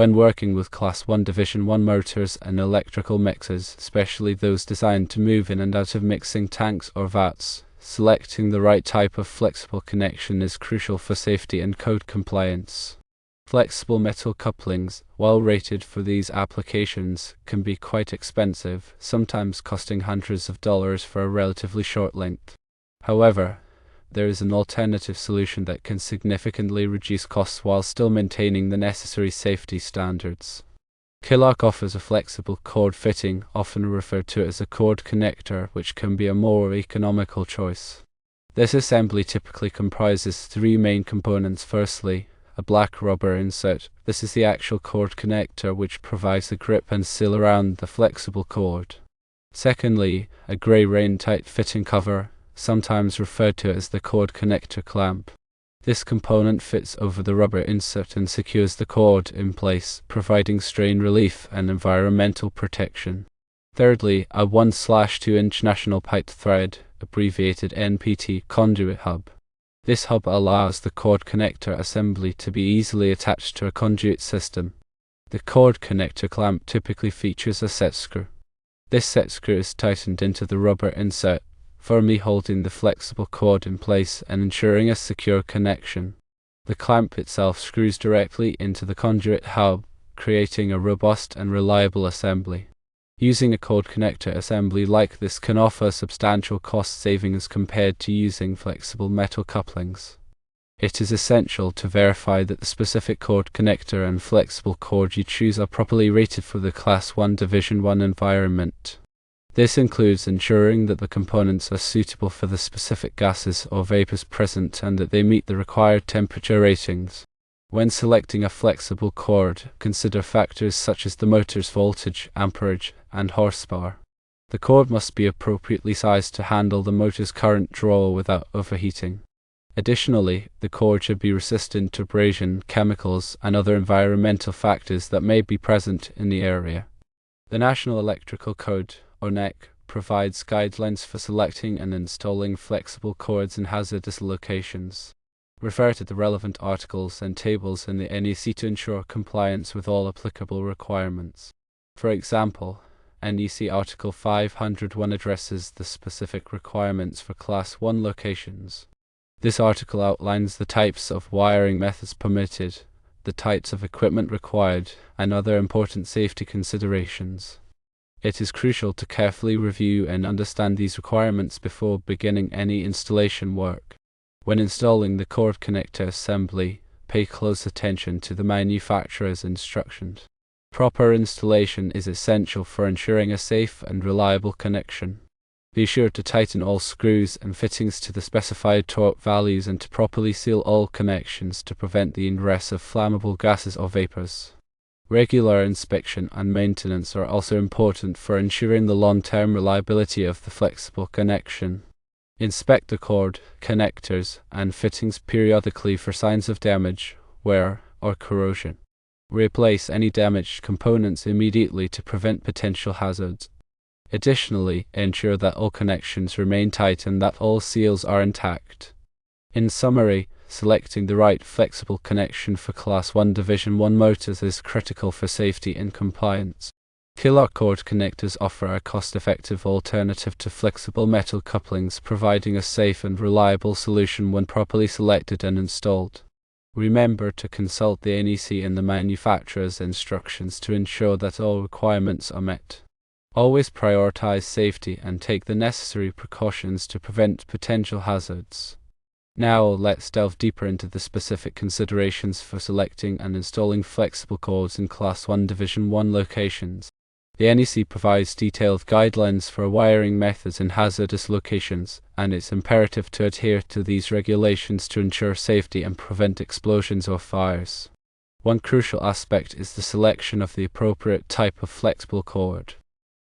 When working with Class 1 Division 1 motors and electrical mixers, especially those designed to move in and out of mixing tanks or vats, selecting the right type of flexible connection is crucial for safety and code compliance. Flexible metal couplings, well rated for these applications, can be quite expensive, sometimes costing hundreds of dollars for a relatively short length. However, there is an alternative solution that can significantly reduce costs while still maintaining the necessary safety standards. Killark offers a flexible cord fitting, often referred to as a cord connector, which can be a more economical choice. This assembly typically comprises three main components. Firstly, a black rubber insert. This is the actual cord connector, which provides the grip and seal around the flexible cord. Secondly, a grey rain-tight fitting cover, sometimes referred to as the cord connector clamp. This component fits over the rubber insert and secures the cord in place, providing strain relief and environmental protection. Thirdly, a 1/2 inch National Pipe Thread, abbreviated NPT, conduit hub. This hub allows the cord connector assembly to be easily attached to a conduit system. The cord connector clamp typically features a set screw. This set screw is tightened into the rubber insert, firmly holding the flexible cord in place and ensuring a secure connection. The clamp itself screws directly into the conduit hub, creating a robust and reliable assembly. Using a cord connector assembly like this can offer substantial cost savings compared to using flexible metal couplings. It is essential to verify that the specific cord connector and flexible cord you choose are properly rated for the Class 1 Division 1 environment. This includes ensuring that the components are suitable for the specific gases or vapors present and that they meet the required temperature ratings. When selecting a flexible cord, consider factors such as the motor's voltage, amperage, and horsepower. The cord must be appropriately sized to handle the motor's current draw without overheating. Additionally, the cord should be resistant to abrasion, chemicals, and other environmental factors that may be present in the area. The National Electrical Code, or NEC, provides guidelines for selecting and installing flexible cords in hazardous locations. Refer to the relevant articles and tables in the NEC to ensure compliance with all applicable requirements. For example, NEC Article 501 addresses the specific requirements for Class 1 locations. This article outlines the types of wiring methods permitted, the types of equipment required, and other important safety considerations. It is crucial to carefully review and understand these requirements before beginning any installation work. When installing the cord connector assembly, pay close attention to the manufacturer's instructions. Proper installation is essential for ensuring a safe and reliable connection. Be sure to tighten all screws and fittings to the specified torque values and to properly seal all connections to prevent the ingress of flammable gases or vapors. Regular inspection and maintenance are also important for ensuring the long-term reliability of the flexible connection. Inspect the cord, connectors, and fittings periodically for signs of damage, wear, or corrosion. Replace any damaged components immediately to prevent potential hazards. Additionally, ensure that all connections remain tight and that all seals are intact. In summary, selecting the right flexible connection for Class 1 Division 1 motors is critical for safety and compliance. Killark cord connectors offer a cost-effective alternative to flexible metal couplings, providing a safe and reliable solution when properly selected and installed. Remember to consult the NEC and the manufacturer's instructions to ensure that all requirements are met. Always prioritize safety and take the necessary precautions to prevent potential hazards. Now let's delve deeper into the specific considerations for selecting and installing flexible cords in Class 1 Division 1 locations. The NEC provides detailed guidelines for wiring methods in hazardous locations, and it's imperative to adhere to these regulations to ensure safety and prevent explosions or fires. One crucial aspect is the selection of the appropriate type of flexible cord.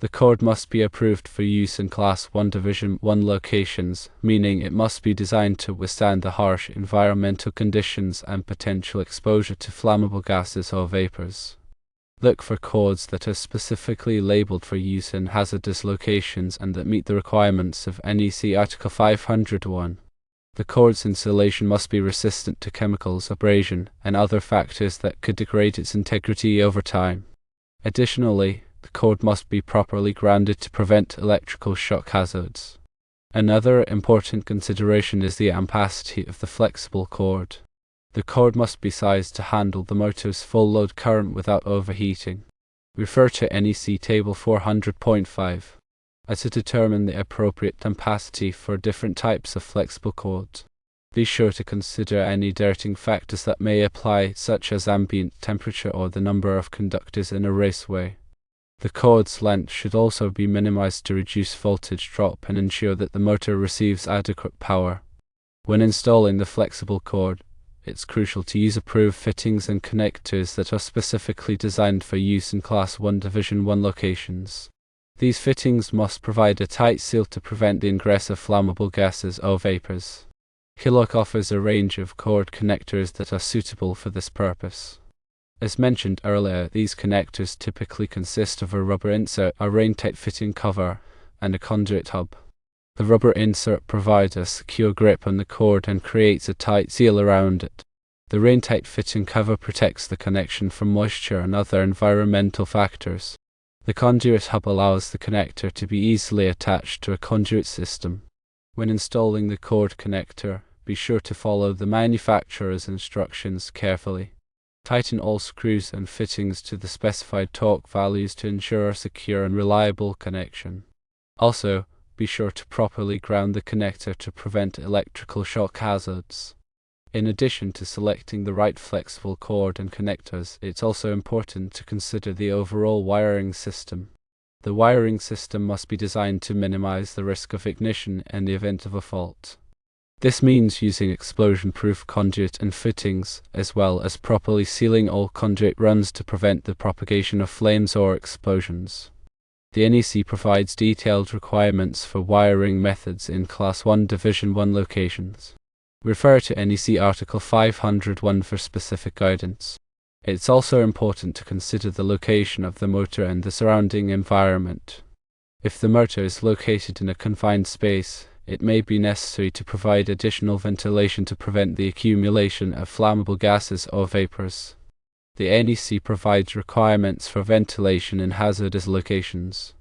The cord must be approved for use in Class 1 Division 1 locations, meaning it must be designed to withstand the harsh environmental conditions and potential exposure to flammable gases or vapors. Look for cords that are specifically labeled for use in hazardous locations and that meet the requirements of NEC Article 501. The cord's insulation must be resistant to chemicals, abrasion, and other factors that could degrade its integrity over time. Additionally, the cord must be properly grounded to prevent electrical shock hazards. Another important consideration is the ampacity of the flexible cord. The cord must be sized to handle the motor's full load current without overheating. Refer to NEC Table 400.5 to determine the appropriate ampacity for different types of flexible cords. Be sure to consider any dirtying factors that may apply, such as ambient temperature or the number of conductors in a raceway. The cord's length should also be minimized to reduce voltage drop and ensure that the motor receives adequate power. When installing the flexible cord, it's crucial to use approved fittings and connectors that are specifically designed for use in Class 1 Division 1 locations. These fittings must provide a tight seal to prevent the ingress of flammable gases or vapors. Killark offers a range of cord connectors that are suitable for this purpose. As mentioned earlier, these connectors typically consist of a rubber insert, a rain-tight fitting cover, and a conduit hub. The rubber insert provides a secure grip on the cord and creates a tight seal around it. The rain-tight fitting cover protects the connection from moisture and other environmental factors. The conduit hub allows the connector to be easily attached to a conduit system. When installing the cord connector, be sure to follow the manufacturer's instructions carefully. Tighten all screws and fittings to the specified torque values to ensure a secure and reliable connection. Also, be sure to properly ground the connector to prevent electrical shock hazards. In addition to selecting the right flexible cord and connectors, it's also important to consider the overall wiring system. The wiring system must be designed to minimize the risk of ignition in the event of a fault. This means using explosion-proof conduit and fittings, as well as properly sealing all conduit runs to prevent the propagation of flames or explosions. The NEC provides detailed requirements for wiring methods in Class 1 Division 1 locations. Refer to NEC Article 501 for specific guidance. It's also important to consider the location of the motor and the surrounding environment. If the motor is located in a confined space, it may be necessary to provide additional ventilation to prevent the accumulation of flammable gases or vapors. The NEC provides requirements for ventilation in hazardous locations.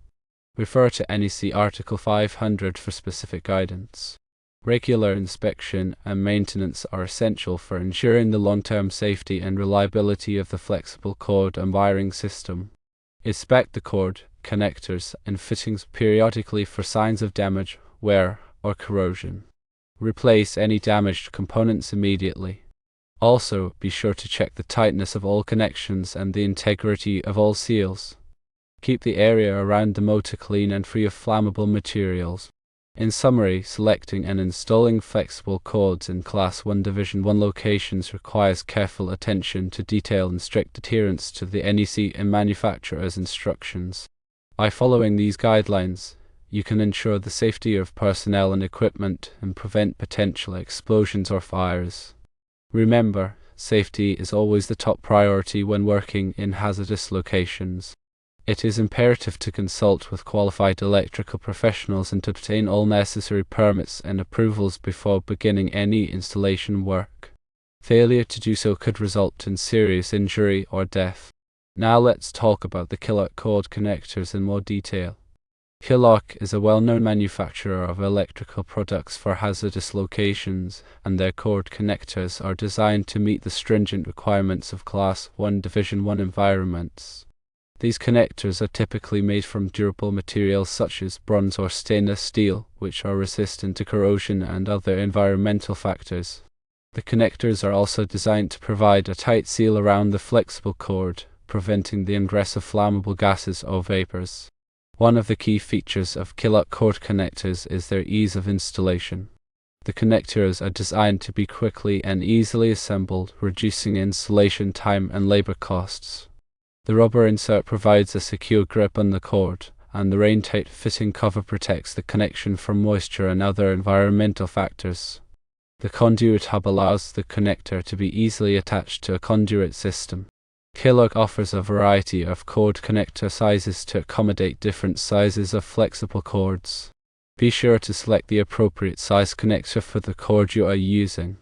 Refer to NEC Article 500 for specific guidance. Regular inspection and maintenance are essential for ensuring the long-term safety and reliability of the flexible cord and wiring system. Inspect the cord, connectors, and fittings periodically for signs of damage, wear, or corrosion. Replace any damaged components immediately. Also, be sure to check the tightness of all connections and the integrity of all seals. Keep the area around the motor clean and free of flammable materials. In summary, selecting and installing flexible cords in Class 1 Division 1 locations requires careful attention to detail and strict adherence to the NEC and manufacturer's instructions. By following these guidelines, you can ensure the safety of personnel and equipment and prevent potential explosions or fires. Remember, safety is always the top priority when working in hazardous locations. It is imperative to consult with qualified electrical professionals and to obtain all necessary permits and approvals before beginning any installation work. Failure to do so could result in serious injury or death. Now let's talk about the Killark cord connectors in more detail. Killark is a well-known manufacturer of electrical products for hazardous locations, and their cord connectors are designed to meet the stringent requirements of Class 1 Division 1 environments. These connectors are typically made from durable materials such as bronze or stainless steel, which are resistant to corrosion and other environmental factors. The connectors are also designed to provide a tight seal around the flexible cord, preventing the ingress of flammable gases or vapors. One of the key features of Killark cord connectors is their ease of installation. The connectors are designed to be quickly and easily assembled, reducing installation time and labor costs. The rubber insert provides a secure grip on the cord, and the rain-tight fitting cover protects the connection from moisture and other environmental factors. The conduit hub allows the connector to be easily attached to a conduit system. Killark offers a variety of cord connector sizes to accommodate different sizes of flexible cords. Be sure to select the appropriate size connector for the cord you are using.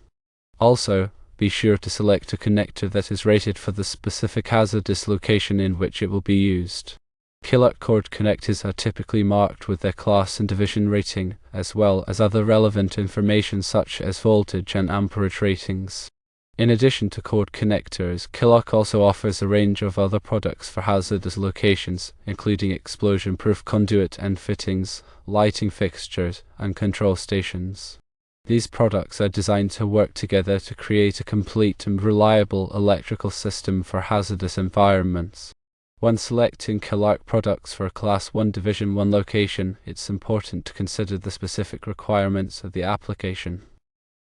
Also, be sure to select a connector that is rated for the specific hazardous location in which it will be used. Killark cord connectors are typically marked with their class and division rating, as well as other relevant information such as voltage and amperage ratings. In addition to cord connectors, Killark also offers a range of other products for hazardous locations, including explosion-proof conduit and fittings, lighting fixtures, and control stations. These products are designed to work together to create a complete and reliable electrical system for hazardous environments. When selecting Killark products for a Class 1 Division 1 location, it's important to consider the specific requirements of the application.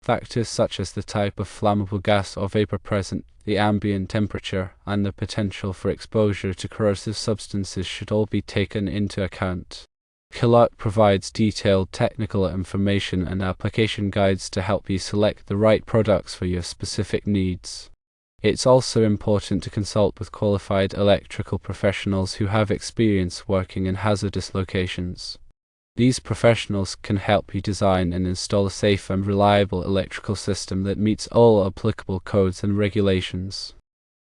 Factors such as the type of flammable gas or vapor present, the ambient temperature, and the potential for exposure to corrosive substances should all be taken into account. Killark provides detailed technical information and application guides to help you select the right products for your specific needs. It's also important to consult with qualified electrical professionals who have experience working in hazardous locations. These professionals can help you design and install a safe and reliable electrical system that meets all applicable codes and regulations.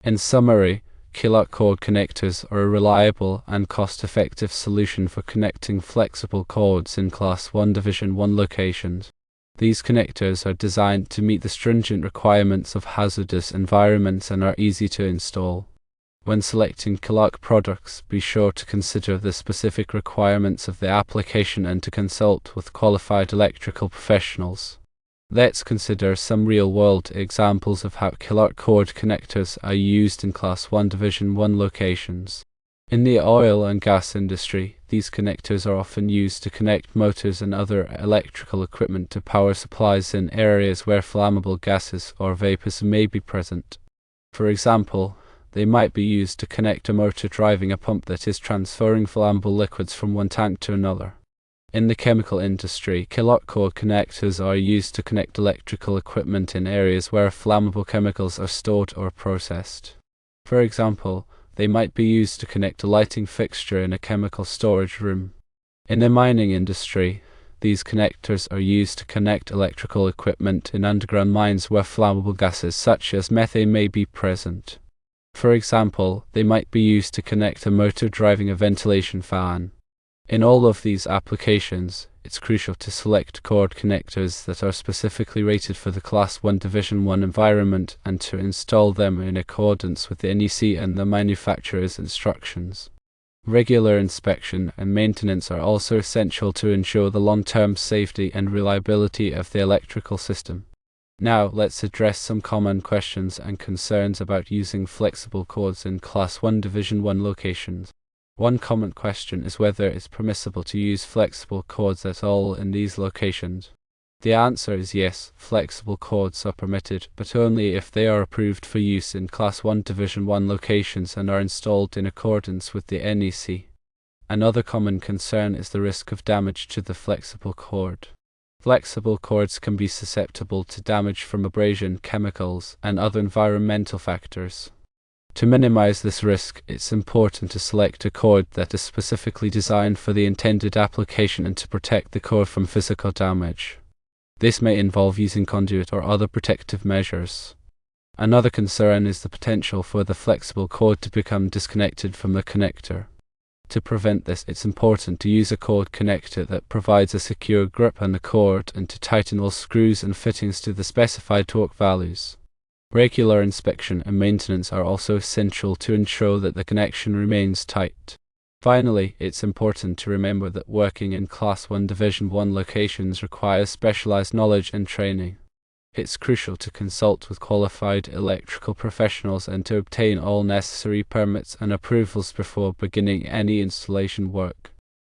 In summary, Killark cord connectors are a reliable and cost-effective solution for connecting flexible cords in Class 1 Division 1 locations. These connectors are designed to meet the stringent requirements of hazardous environments and are easy to install. When selecting Killark products, be sure to consider the specific requirements of the application and to consult with qualified electrical professionals. Let's consider some real-world examples of how Killark cord connectors are used in Class 1 Division 1 locations. In the oil and gas industry, these connectors are often used to connect motors and other electrical equipment to power supplies in areas where flammable gases or vapors may be present. For example, they might be used to connect a motor driving a pump that is transferring flammable liquids from one tank to another. In the chemical industry, Killark cord connectors are used to connect electrical equipment in areas where flammable chemicals are stored or processed. For example, they might be used to connect a lighting fixture in a chemical storage room. In the mining industry, these connectors are used to connect electrical equipment in underground mines where flammable gases such as methane may be present. For example, they might be used to connect a motor driving a ventilation fan. In all of these applications, it's crucial to select cord connectors that are specifically rated for the Class 1 Division 1 environment and to install them in accordance with the NEC and the manufacturer's instructions. Regular inspection and maintenance are also essential to ensure the long-term safety and reliability of the electrical system. Now, let's address some common questions and concerns about using flexible cords in Class 1 Division 1 locations. One common question is whether it's permissible to use flexible cords at all in these locations. The answer is yes, flexible cords are permitted, but only if they are approved for use in Class 1 Division 1 locations and are installed in accordance with the NEC. Another common concern is the risk of damage to the flexible cord. Flexible cords can be susceptible to damage from abrasion, chemicals, and other environmental factors. To minimize this risk, it's important to select a cord that is specifically designed for the intended application and to protect the cord from physical damage. This may involve using conduit or other protective measures. Another concern is the potential for the flexible cord to become disconnected from the connector. To prevent this, it's important to use a cord connector that provides a secure grip on the cord and to tighten all screws and fittings to the specified torque values. Regular inspection and maintenance are also essential to ensure that the connection remains tight. Finally, it's important to remember that working in Class 1 Division 1 locations requires specialized knowledge and training. It's crucial to consult with qualified electrical professionals and to obtain all necessary permits and approvals before beginning any installation work.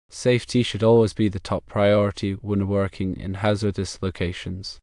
Safety should always be the top priority when working in hazardous locations.